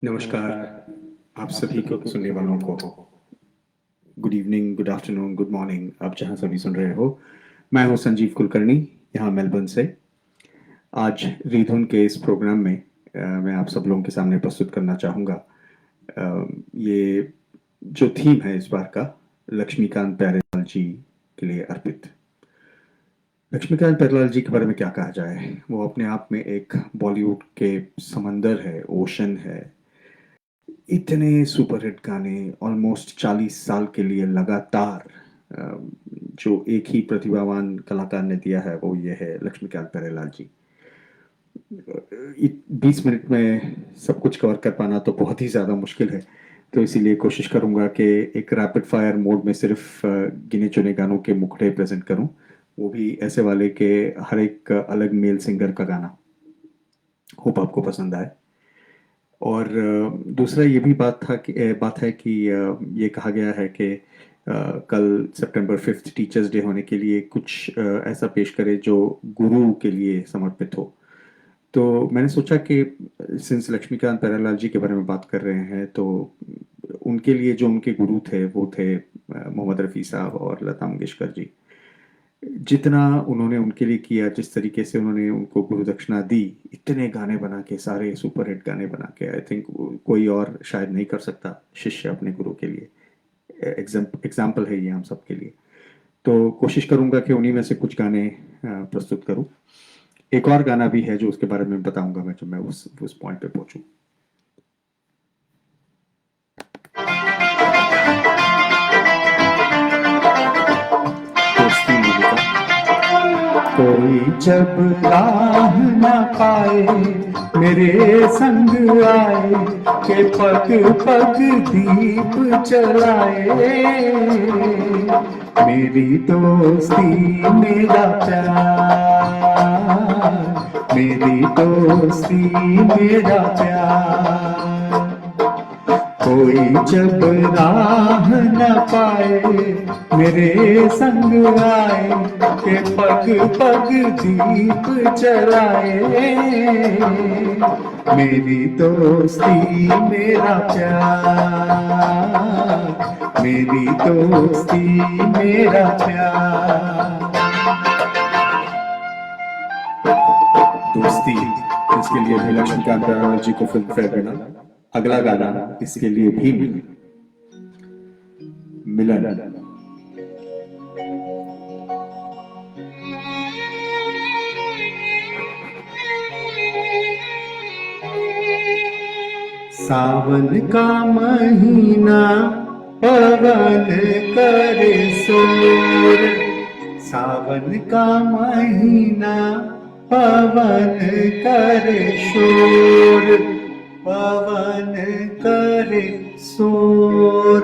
नमस्कार, आप सभी को सुनने वालों को good evening, good afternoon, good morning, आप जहाँ सभी सुन रहे हो। मैं हूँ संजीव कुलकर्णी, यहाँ मेलबर्न से। आज रीधुन के इस प्रोग्राम में मैं आप सब लोगों के सामने प्रस्तुत करना चाहूँगा। ये जो थीम है इस बार का, लक्ष्मीकांत प्यारेलाल जी के लिए अर्पित। लक्ष्मीकांत प्यारेलाल जी के बारे में क्या कहा जाए, वो अपने आप में एक बॉलीवुड के समंदर है, ओशन है। इतने सुपरहिट गाने ऑलमोस्ट 40 साल के लिए लगातार जो एक ही प्रतिभावान कलाकार ने दिया है वो ये है लक्ष्मीकांत प्यारेलाल जी। 20 मिनट में सब कुछ कवर कर पाना तो बहुत ही ज़्यादा मुश्किल है, तो इसीलिए कोशिश करूंगा कि एक रैपिड फायर मोड में सिर्फ गिने चुने गानों के मुखड़े प्रेजेंट करूं, वो भी ऐसे वाले के हर एक अलग मेल सिंगर का गाना। होप आपको पसंद आए। और दूसरा ये भी बात है कि ये कहा गया है कि कल सितंबर 5 टीचर्स डे होने के लिए कुछ ऐसा पेश करे जो गुरु के लिए समर्पित हो। तो मैंने सोचा कि सिंस लक्ष्मीकांत प्यारेलाल जी के बारे में बात कर रहे हैं तो उनके लिए जो उनके गुरु थे वो थे मोहम्मद रफ़ी साहब और लता मंगेशकर जी। जितना उन्होंने उनके लिए किया, जिस तरीके से उन्होंने उनको गुरु दक्षिणा दी, इतने गाने बना के, सारे सुपरहिट गाने बना के, आई थिंक कोई और शायद नहीं कर सकता शिष्य अपने गुरु के लिए। एग्जाम्पल है ये हम सब के लिए। तो कोशिश करूंगा कि उन्हीं में से कुछ गाने प्रस्तुत करूं। एक और गाना भी है जो उसके बारे में बताऊंगा मैं जब मैं उस पॉइंट पे पहुंचूं। कोई जब राह न पाए मेरे संग आए के पग पग दीप जलाए। मेरी दोस्ती मेरा प्यार, मेरी दोस्ती मेरा प्यार। कोई जब राह न पाए मेरे संग आए के पग पग दीप जलाए। मेरी दोस्ती मेरा प्यार, मेरी दोस्ती मेरा प्यार। दोस्ती, इसके लिए भी लक्ष्मीकांत प्यारेलाल जी को फिल्म फेयर मिला। अगला गाना इसके लिए भी मिलन। सावन का महीना पवन करे शोर, सावन का महीना पवन करे शोर, पवन करे शोर,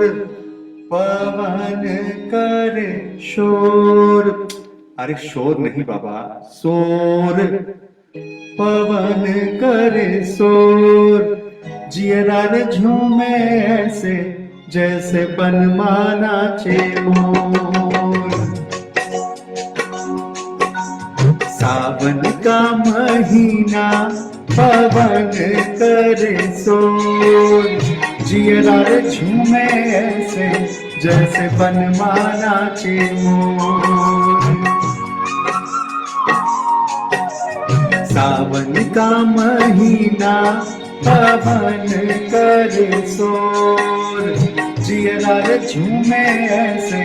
पवन करे शोर। अरे शोर नहीं बाबा, शोर। पवन करे शोर, जियरा झूमे ऐसे जैसे बनमाना चे मोर। सावन का महीना पवन करे शोर, जियरा झूमे ऐसे जैसे बनमाना चे मोर। सावन का महीना पवन करे शोर, जियरा झूमे ऐसे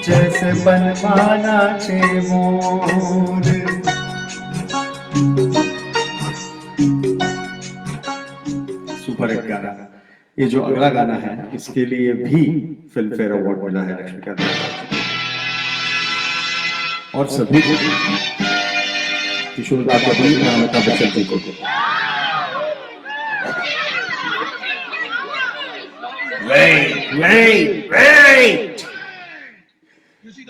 जैसे बनमाना चे मोर। सुपर हिट गाना। ये जो अगला गाना है इसके लिए भी फिल्म फेयर अवार्ड मिला है लक्ष्मीकांत और सभी किशोर दा कपूर और अमिताभ बच्चन जी को। Wait!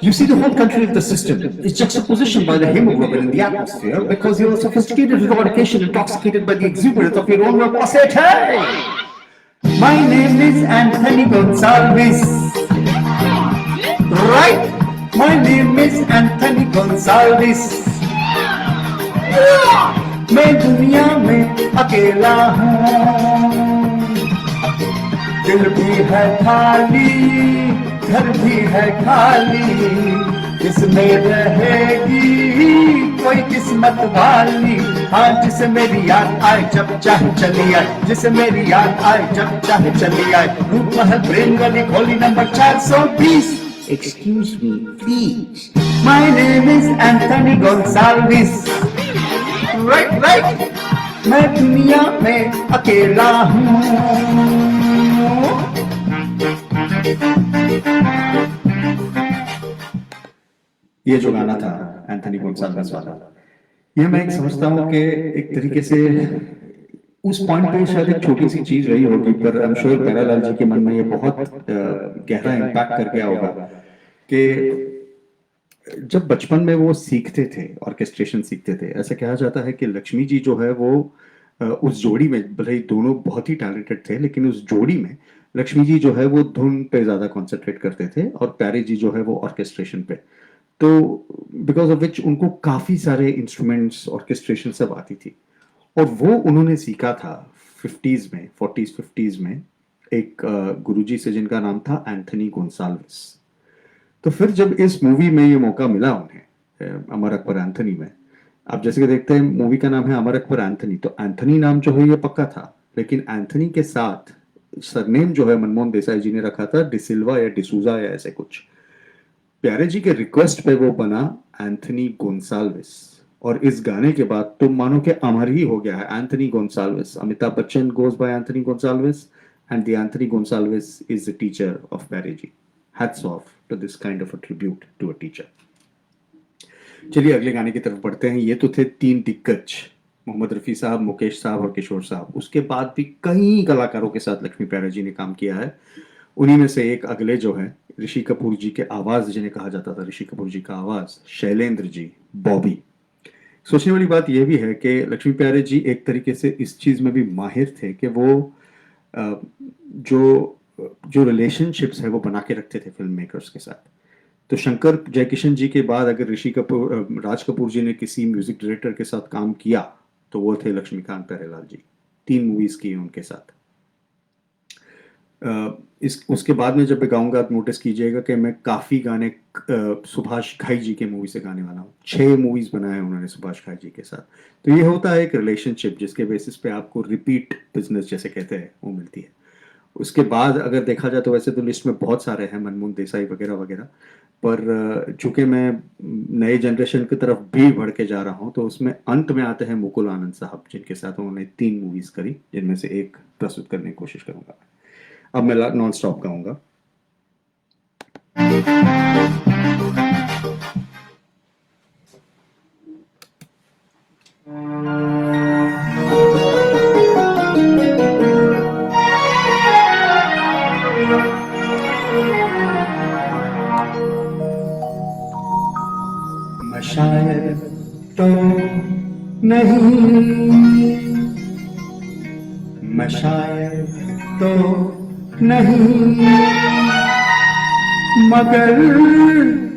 You see, the whole country of the system is juxtapositioned by the hemoglobin in the atmosphere because you are sophisticated with fornication, intoxicated by the exuberance of your own reciprocity. Hey! My name is Anthony Gonsalves. Right? My name is Anthony Gonsalves. मैं दुनिया में अकेला हूँ, दिल भी है खाली, घर भी है खाली, इसमें रहेगी कोई किस्मत वाली। हाँ, जिसे मेरी याद आए जब चाहे चली आए, जिसे मेरी याद आए जब चाहे चली आए। रूप महल प्रेम गली खोली number 420। Excuse me, please. My name is Anthony Gonsalves. Right, right. मैं दुनिया में अकेला हूँ। ये जो गाना था एंथनी गोन्साल्वेस वाला, ये मैं एक समझता हूँ कि एक तरीके से उस पॉइंट पे शायद एक छोटी सी चीज रही होगी, पर आई एम श्योर प्यारेलाल जी के मन में ये बहुत गहरा इम्पैक्ट कर गया होगा कि जब बचपन में वो सीखते थे, ऑर्केस्ट्रेशन सीखते थे, ऐसा कहा जाता है कि लक्ष्मी जी जो है वो उस जोड़ी में, भले ही दोनों बहुत ही टैलेंटेड थे, लेकिन उस जोड़ी में लक्ष्मी जी जो है वो धुन पे ज्यादा कॉन्सेंट्रेट करते थे और प्यारे जी जो है वो ऑर्केस्ट्रेशन पे। तो बिकॉज ऑफ विच उनको काफी सारे इंस्ट्रूमेंट्स, ऑर्केस्ट्रेशन सब आती थी, और वो उन्होंने सीखा था 50s में, 40s 50s में एक गुरुजी से जिनका नाम था एंथनी गोन्साल्वेस। तो फिर जब इस मूवी में ये मौका मिला उन्हें, अमर अकबर एंथनी में, आप जैसे कि देखते हैं मूवी का नाम है अमर अकबर एंथनी, तो एंथनी नाम जो है ये पक्का था, लेकिन एंथनी के साथ सरनेम जो है मनमोहन देसाई जी ने रखा था डिसिल्वा या डिसूजा या ऐसे कुछ। प्यारे जी के रिक्वेस्ट पे वो बना एंथनी गोन्साल्वेस, और इस गाने के बाद तुम मानो कि अमर ही हो गया है Anthony Gonsalves. Amitabh Bachchan goes by Anthony Gonsalves and the Anthony Gonsalves is the teacher of Pyare ji. Hats off to this kind of a tribute to a teacher. चलिए अगले गाने की तरफ बढ़ते हैं। ये तो थे तीन दिग्गज, मोहम्मद रफी साहब, मुकेश साहब और किशोर साहब। उसके बाद भी कई कलाकारों के साथ लक्ष्मी प्यारे जी ने काम किया है। उन्हीं में से एक अगले जो है ऋषि कपूर जी के आवाज, जिन्हें कहा जाता था ऋषि कपूर जी का आवाज, शैलेंद्र जी, बॉबी। सोचने वाली बात यह भी है कि लक्ष्मी प्यारे जी एक तरीके से इस चीज में भी माहिर थे कि वो जो जो रिलेशनशिप्स है वो बना के रखते थे फिल्म मेकर्स के साथ। तो शंकर जयकिशन जी के बाद अगर ऋषि कपूर, राज कपूर जी ने किसी म्यूजिक डायरेक्टर के साथ काम किया तो वो थे लक्ष्मीकांत प्यारेलाल जी। 3 मूवीज की उनके साथ। उसके बाद में जब मैं गाऊंगा आप नोटिस कीजिएगा कि मैं काफी गाने सुभाष घाई जी के मूवी से गाने वाला हूँ। 6 मूवीज बनाए उन्होंने सुभाष घाई जी के साथ। तो ये होता है एक रिलेशनशिप जिसके बेसिस पे आपको रिपीट बिजनेस जैसे कहते हैं वो मिलती है। उसके बाद अगर देखा जाए तो वैसे तो लिस्ट में बहुत सारे हैं, मनमोहन देसाई वगैरह वगैरह, पर चूंकि मैं नए जनरेशन की तरफ भी बढ़ के जा रहा हूँ तो उसमें अंत में आते हैं मुकुल आनंद साहब, जिनके साथ उन्होंने 3 मूवीज करी, जिनमें से एक प्रस्तुत करने की कोशिश करूंगा। अब मैं नॉन स्टॉप गाऊंगा। मैं शायद तो नहीं, मैं शायद तो नहीं, मगर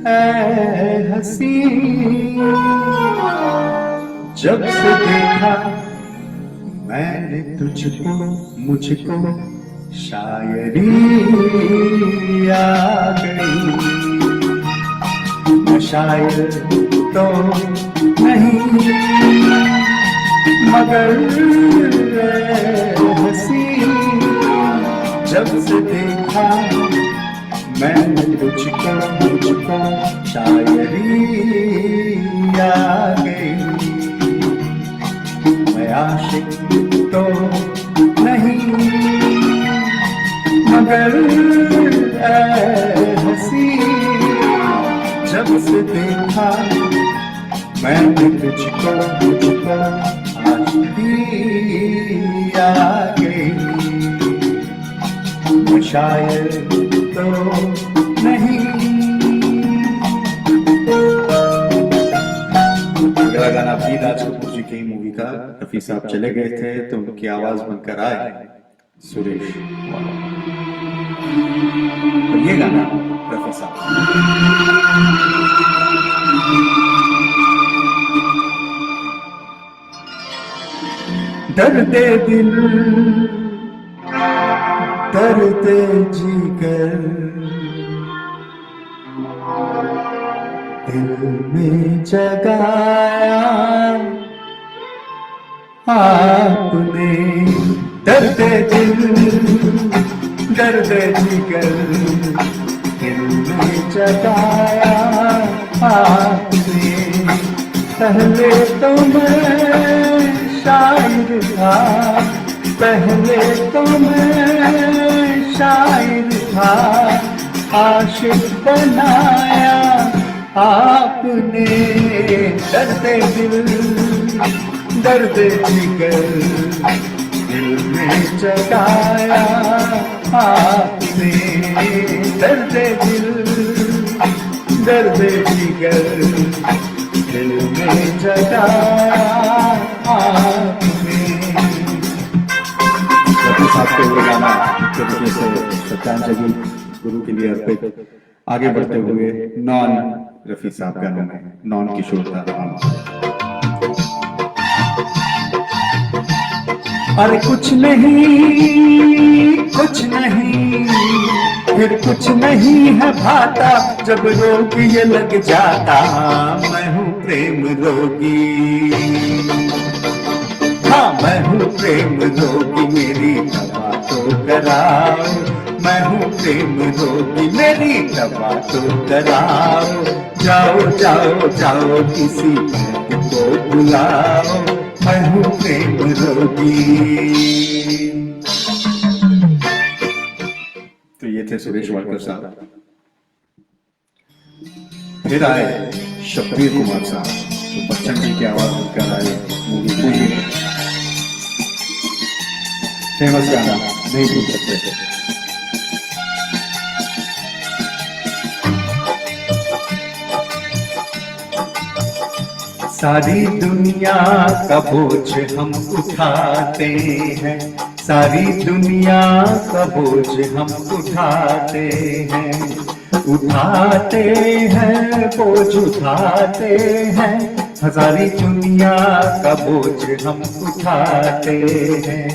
ऐ हसी, जब से देखा मैंने तुझको, मुझको शायरी आ गई। मैं शायद तो नहीं, मगर हंसी, जब से देखा मैंने तुझको, मुझको शायरी आ गई। मैं आशिक तो नहीं, मगर हंसी, जब से देखा मैंने तुझको, मुझको आशिकी आ गई। मैं शायद तो नहीं। अगला गाना भी राज कपूर जी की मूवी का, रफी साहब चले गए थे तो उनकी आवाज बनकर आए सुरेश वाला। तो ये गाना रफी साहब। दर्द दिल दर्द जिगर दिल में जगाया आपने, दर्द दिल दर्द जिगर दिल में जगाया आपने। पहले तो मैं शायर था, पहले तो मैं शायर था, आशिक बनाया आपने। दर्द दिल दर्द जिगर दिल में जगाया आपने, दर्द दिल दर्द जिगर दिल में जगाया आपने। रफी साहब को ये गाना तरीके से श्रद्धांजलि गुरु के लिए अर्पित। आगे बढ़ते हुए नॉन रफी साहब गानों में नॉन किशोर दा। अरे कुछ नहीं फिर कुछ नहीं है भाता, जब रोग ये लग जाता। मैं हूँ प्रेम रोगी, हाँ मैं हूँ प्रेम रोगी, मेरी दवा तो कराओ। मैं हूँ प्रेम रोगी, मेरी दवा तो कराओ। जाओ जाओ जाओ किसी को बुलाओ, मैं हूँ प्रेम रोगी। तो ये थे सुरेश वाडकर साहब। फिर आए शब्बीर कुमार साहब, तो बच्चन जी की आवाज लेकर आए मूवी कूली में। फेमस गाना नहीं भूल सकते। सारी दुनिया का बोझ हम उठाते हैं, सारी दुनिया का बोझ हम उठाते हैं, उठाते हैं बोझ उठाते हैं। सारी दुनिया का बोझ हम उठाते हैं।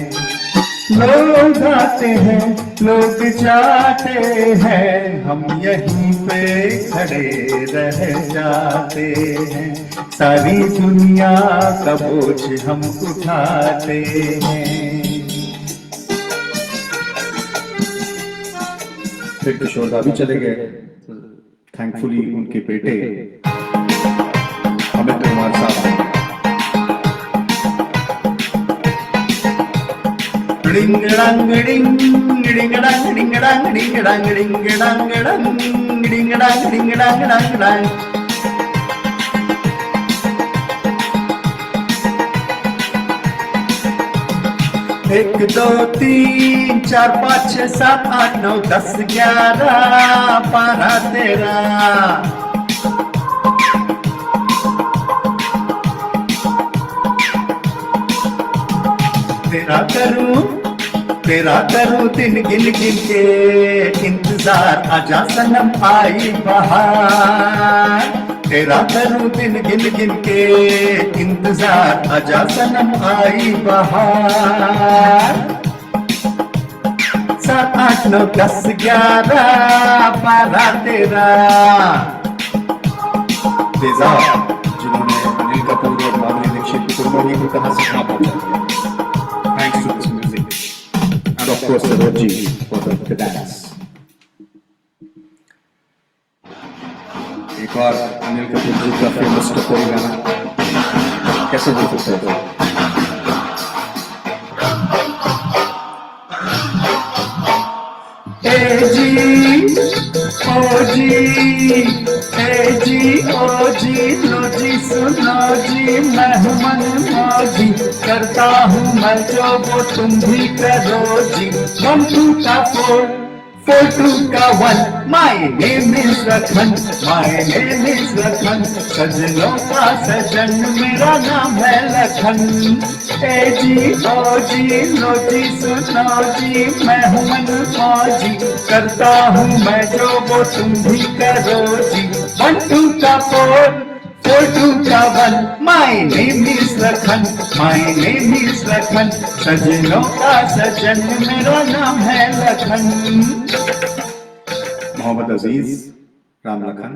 लोग आते हैं लोग जाते हैं, हम यहीं पे खड़े रह जाते हैं। सारी दुनिया का बोझ हम उठाते हैं। फिर किशोर दा भी चले गए। थैंकफुली उनके बेटे अमित कुमार साहब डिंग डंग डिंग डिंग डंग डिंग डंग डिंग डंग डिंग डंग डंग डिंग डंग डिंग डंग डंग डंग। एक दो तीन चार पाँच छः सात आठ नौ 10 11 12 13। तेरा करूं दिन गिन गिन के इंतजार, आजा सनम आई बहार। तेरा करूं दिन गिन गिन के इंतजार, आजा सनम आई बहार। 7 8 9 10 11 12 13। जिन्होंने अनिल कपूर और माधुरी दीक्षित की फिल्मों को कहां से कहां पहुंचा दिया। Thanks to this music and of course the Roji for the dance. एक और अनिल कपूर जी का फेमस टपोरी गाना कैसे भूल सकते हो। ए जी ओ जी ए जी ओ जी लो जी सुनो जी, मैं हूँ मन मौजी, करता हूँ मैं जो वो तुम भी करो जी। 1 2 का 4 4 2 का 1, माय नेम इज रखन, माय नेम इज रखन। सजनों का सजन मेरा नाम है लखन। ए जी ओ जी लो जी सुनो जी, मैं हूँ मन मौजी, करता हूँ मैं जो वो तुम भी करो जी। 1 2 का 4 4 2 का 1. My name is Lakhan, my name is Lakhan, सजनों का सजन मेरा नाम है लखन. मोहम्मद अजीज, राम लखन.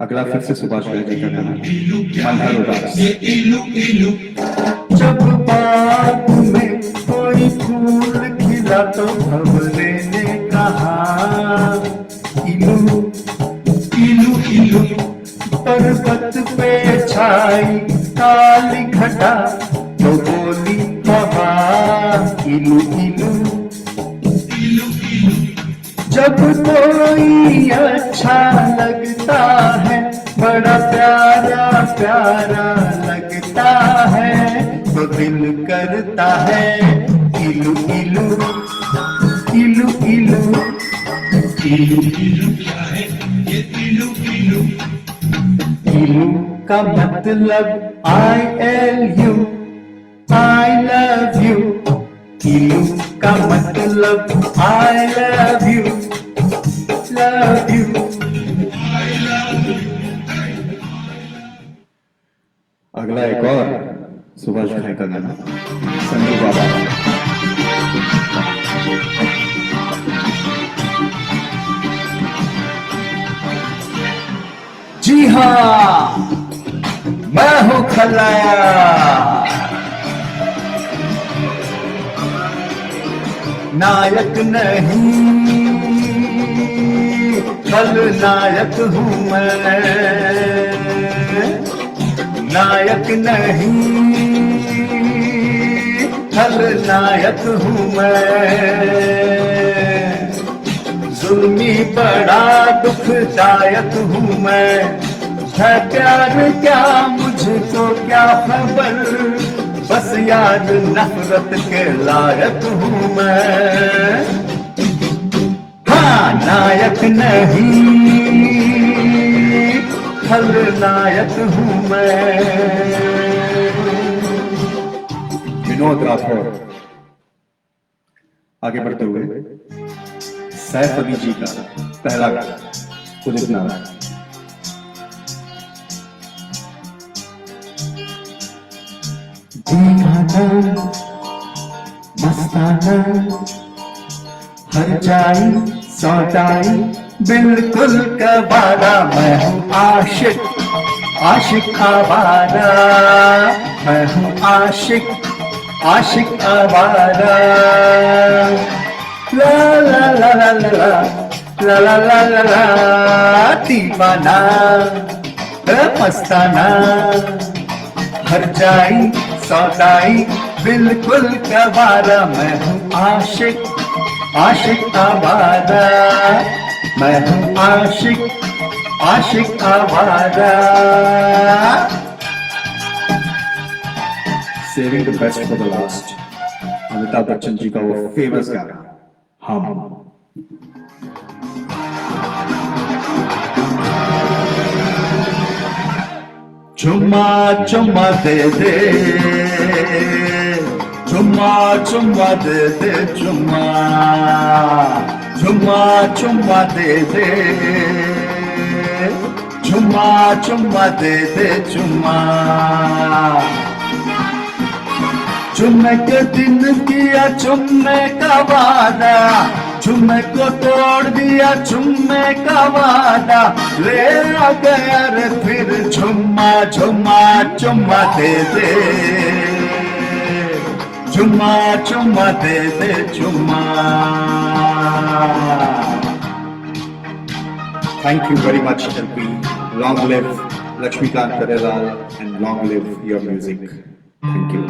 अगला फिर से सुभाष घई जी का गाना मनहर उदास. जब बाग में कोई फूल खिला तो भंवरे ने कहा इलू इलू इलू. पर्वत पे छाई काली घटा तो बोली हवा इलू इलू. जब कोई अच्छा लगता है, बड़ा प्यारा प्यारा लगता है, तो दिल करता है इलू इलू इलू इलू इलू इलू. क्या है ये इलू इलू? इलू का मतलब ILU, I love you. इलू का मतलब I love you, love you. अगला एक और सुभाष घई का गाना संदीप बाबा. जी हाँ, मैं हूँ खलनायक. नायक नहीं, खलनायक हूँ मैं. नायक नहीं, खलनायक हूँ मैं. जुल्मी बड़ा दुखदायक हूँ मैं. है प्यार क्या मुझको क्या खबर, बस यार नफरत के लायक हूँ मैं. हाँ, नायक नहीं, खलनायक हूँ मैं. विनोद राठौर. आगे बढ़ते हुए सैफ अली जी का पहला गाना उदित नारायण. दीवाना मस्ताना हर जाई सौदाई बिल्कुल कबारा. मैं हूँ आशिक आशिक आवारा. मैं हूँ आशिक आशिक आवारा. ला ला ला ला ला ला ला ला ला ला. दीवाना मस्ताना हर जाई सौदाई बिल्कुल कबारा. मैं हूँ आशिक आशिक आवारा. मैं हूँ आशिक आशिक आवारा. Saving the best for the last. Amitabh Bachchan ji का वो फेमस गाना हम. चुम्मा चुम्मा दे दे, चुम्मा चुम्मा दे दे, चुम्मा चुम्मा चुम्मा दे दे, चुम्मा चुम्मा दे दे, चुम्मा. चुम्मे के दिन किया चुम्मे का वादा, चुम्मे को तोड़ दिया चुम्मे का वादा. ले आ गया रे फिर चुम्मा चुम्मा चुम्मा दे दे, चुम्मा चुम्मा दे दे, चुम्मा. Thank you very much, LP. Long live Lakshmikant Perelal and long live your music. Thank you.